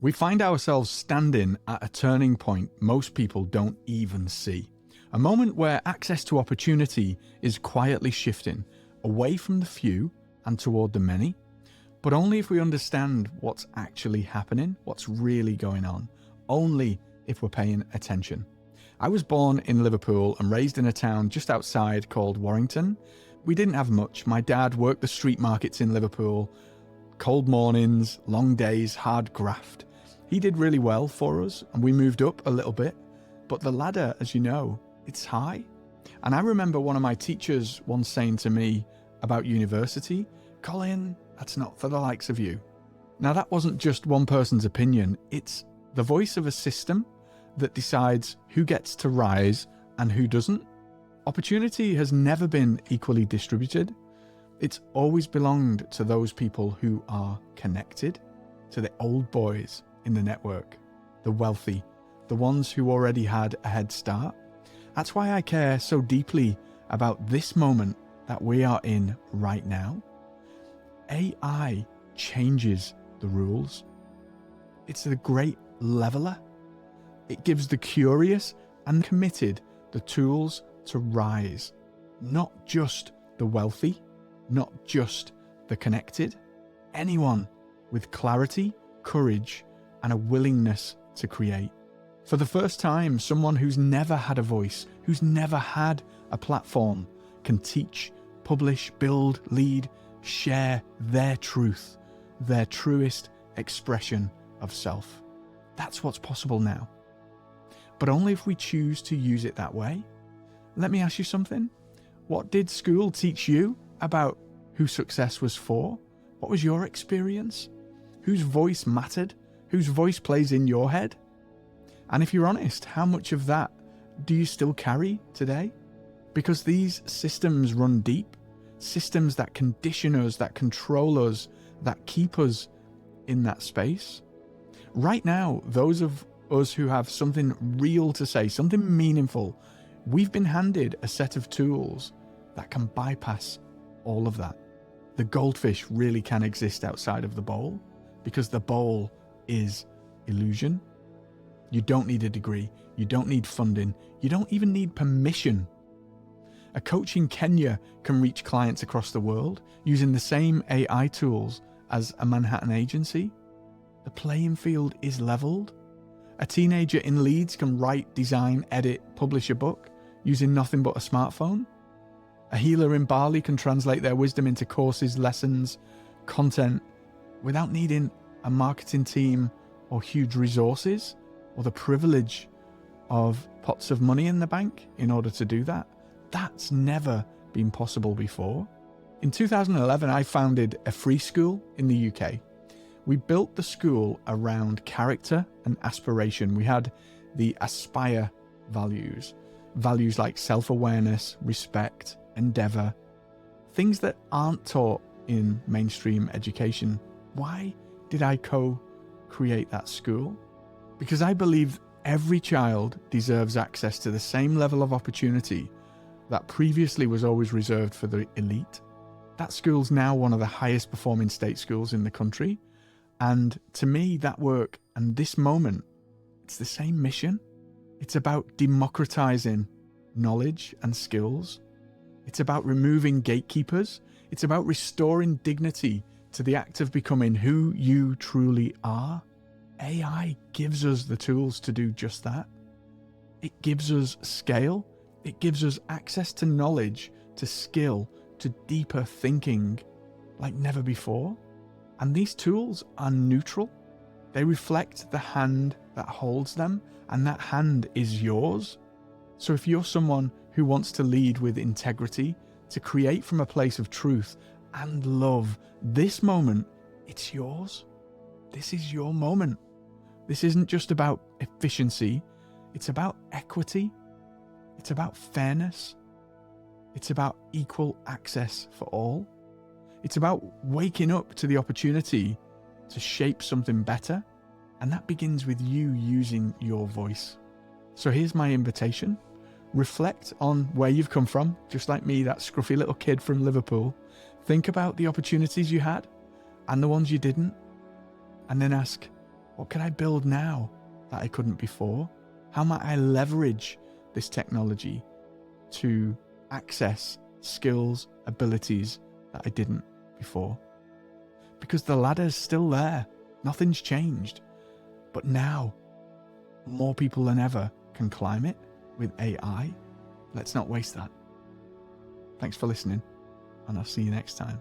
We find ourselves standing at a turning point most people don't even see. A moment where access to opportunity is quietly shifting away from the few and toward the many, but only if we understand what's actually happening, what's really going on, only if we're paying attention. I was born in Liverpool and raised in a town just outside called Warrington. We didn't have much. My dad worked the street markets in Liverpool, cold mornings, long days, hard graft. He did really well for us and we moved up a little bit, but the ladder, as you know, it's high. And I remember one of my teachers once saying to me about university, "Colin, that's not for the likes of you." Now that wasn't just one person's opinion, it's the voice of a system that decides who gets to rise and who doesn't. Opportunity has never been equally distributed. It's always belonged to those people who are connected, to the old boys in the network, the wealthy, the ones who already had a head start. That's why I care so deeply about this moment that we are in right now. AI changes the rules. It's the great leveler. It gives the curious and committed the tools to rise, not just the wealthy, not just the connected, anyone with clarity, courage, and a willingness to create. For the first time, someone who's never had a voice, who's never had a platform, can teach, publish, build, lead, share their truth, their truest expression of self. That's what's possible now. But only if we choose to use it that way. Let me ask you something. What did school teach you about who success was for? What was your experience? Whose voice mattered? Whose voice plays in your head? And if you're honest, how much of that do you still carry today? Because these systems run deep, systems that condition us, that control us, that keep us in that space. Right now, those of us who have something real to say, something meaningful, we've been handed a set of tools that can bypass all of that. The goldfish really can exist outside of the bowl because the bowl is illusion. You don't need a degree. You don't need funding. You don't even need permission. A coach in Kenya can reach clients across the world using the same AI tools as a Manhattan agency. The playing field is leveled. A teenager in Leeds can write, design, edit, publish a book using nothing but a smartphone. A healer in Bali can translate their wisdom into courses, lessons, content without needing a marketing team or huge resources or the privilege of pots of money in the bank in order to do that. That's never been possible before. In 2011, I founded a free school in the UK. We built the school around character and aspiration. We had the Aspire values like self-awareness, respect, endeavor, things that aren't taught in mainstream education. Why did I co-create that school? Because I believe every child deserves access to the same level of opportunity that previously was always reserved for the elite. That school's now one of the highest performing state schools in the country. And to me, that work and this moment, it's the same mission. It's about democratizing knowledge and skills. It's about removing gatekeepers. It's about restoring dignity to the act of becoming who you truly are. AI gives us the tools to do just that. It gives us scale. It gives us access to knowledge, to skill, to deeper thinking like never before. And these tools are neutral. They reflect the hand that holds them, and that hand is yours. So if you're someone who wants to lead with integrity, to create from a place of truth and love, this moment, it's yours. This is your moment. This isn't just about efficiency. It's about equity. It's about fairness. It's about equal access for all. It's about waking up to the opportunity to shape something better. And that begins with you using your voice. So here's my invitation. Reflect on where you've come from, just like me, that scruffy little kid from Liverpool. Think about the opportunities you had and the ones you didn't. And then ask, What can I build now that I couldn't before? How might I leverage this technology to access skills, abilities that I didn't before? Because the ladder's still there. Nothing's changed. But now, more people than ever can climb it with AI. Let's not waste that. Thanks for listening, and I'll see you next time.